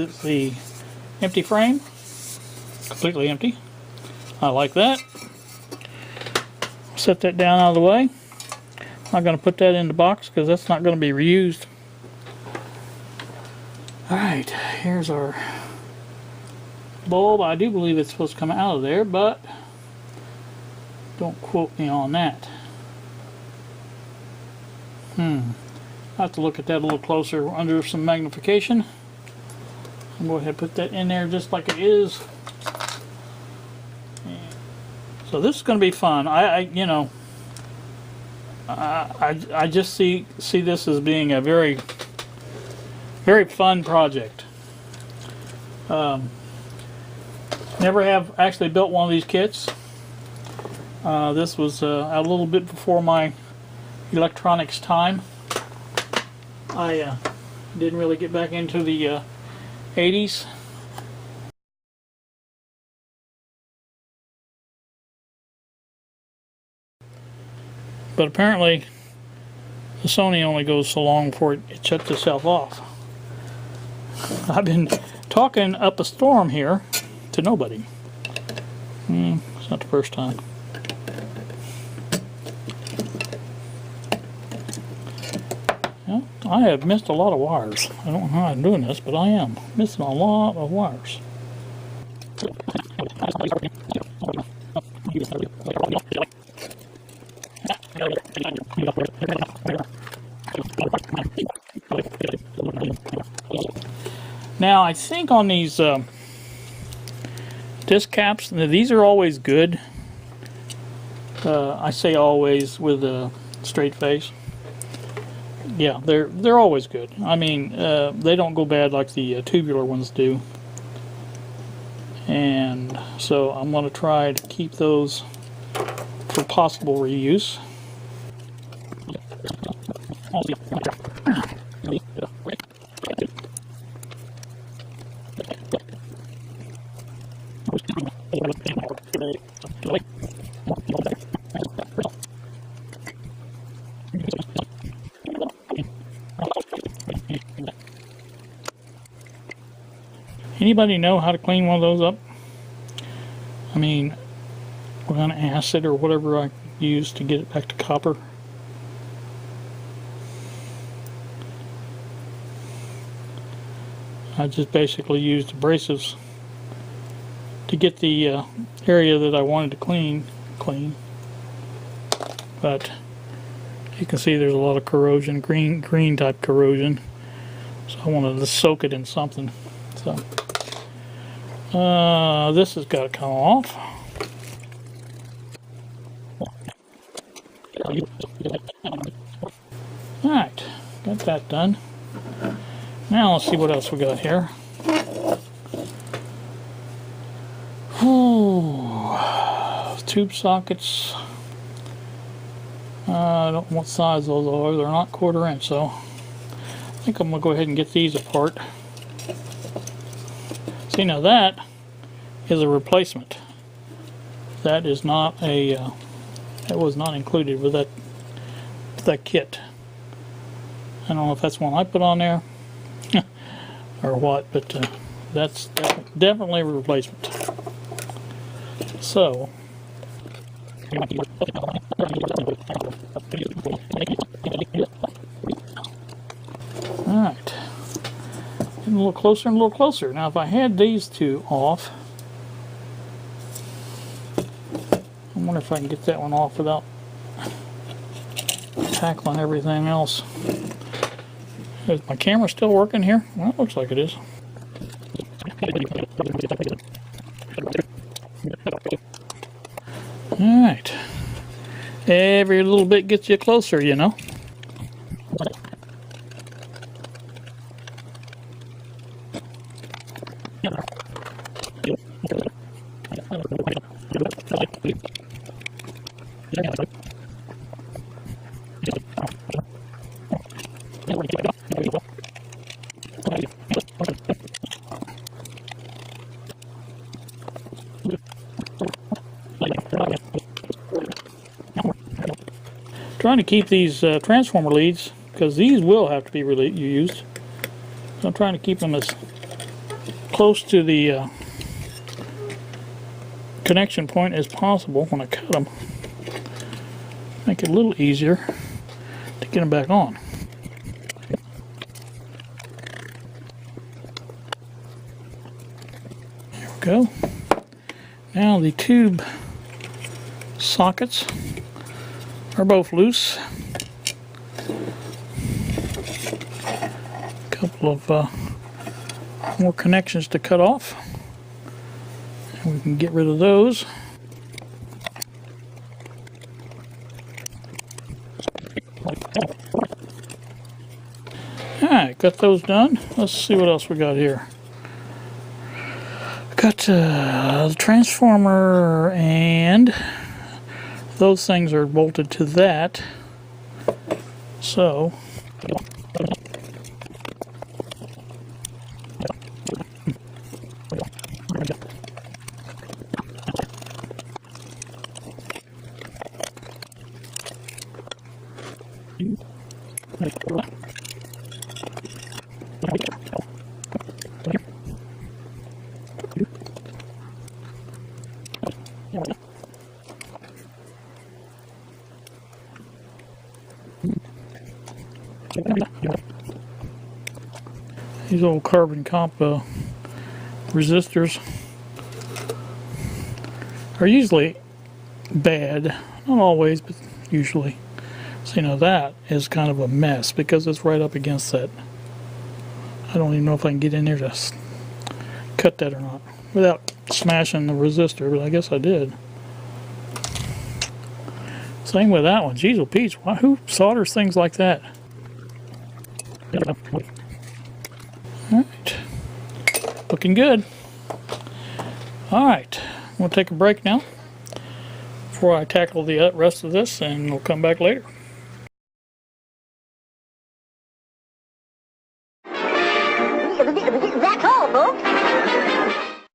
is the empty frame, completely empty. I like that. Set that down out of the way. I'm not going to put that in the box because that's not going to be reused. Alright, here's our bulb. I do believe it's supposed to come out of there, but don't quote me on that. I have to look at that a little closer under some magnification. I'll go ahead and put that in there just like it is. So this is going to be fun. I just see this as being a very fun project. Never have actually built one of these kits. This was a little bit before my electronics time. I didn't really get back into the 80s. But apparently the Sony only goes so long before it shuts itself off. I've been talking up a storm here to nobody. It's not the first time. Well, I have missed a lot of wires. I don't know how I'm doing this, but I am missing a lot of wires. Now I think on these disc caps, these are always good. I say always with a straight face. Yeah, they're always good. I mean, they don't go bad like the tubular ones do. And so I'm going to try to keep those for possible reuse. Anybody know how to clean one of those up? I mean, what kind of acid or whatever I use to get it back to copper? I just basically used abrasives to get the area that I wanted to clean. But you can see there's a lot of corrosion, green type corrosion. So I wanted to soak it in something. So this has got to come off. Alright, got that done. Now let's see what else we got here. Tube sockets. I don't know what size those are. They're not 1/4 inch, so I think I'm going to go ahead and get these apart. See, now that is a replacement. That is not a that was not included with that kit. I don't know if that's one I put on there or what, but that's definitely a replacement. So alright, getting a little closer and a little closer. Now if I had these two off, I wonder if I can get that one off without tackling everything else. Is my camera still working here? Well, it looks like it is. Alright. Every little bit gets you closer, you know. Trying to keep these transformer leads, because these will have to be used. So I'm trying to keep them as close to the connection point as possible when I cut them. Make it a little easier to get them back on. There we go. Now the tube sockets are both loose. A couple of more connections to cut off. And we can get rid of those. Alright, got those done. Let's see what else we got here. Got the transformer, and those things are bolted to that. So these old carbon comp resistors are usually bad, not always, but usually. So, you know, that is kind of a mess because it's right up against that. I don't even know if I can get in there to cut that or not without smashing the resistor, but I guess I did. Same with that one. Jeez, oh Peach, who solders things like that? Alright, looking good. Alright, we'll take a break now before I tackle the rest of this, and we'll come back later. That's all, folks.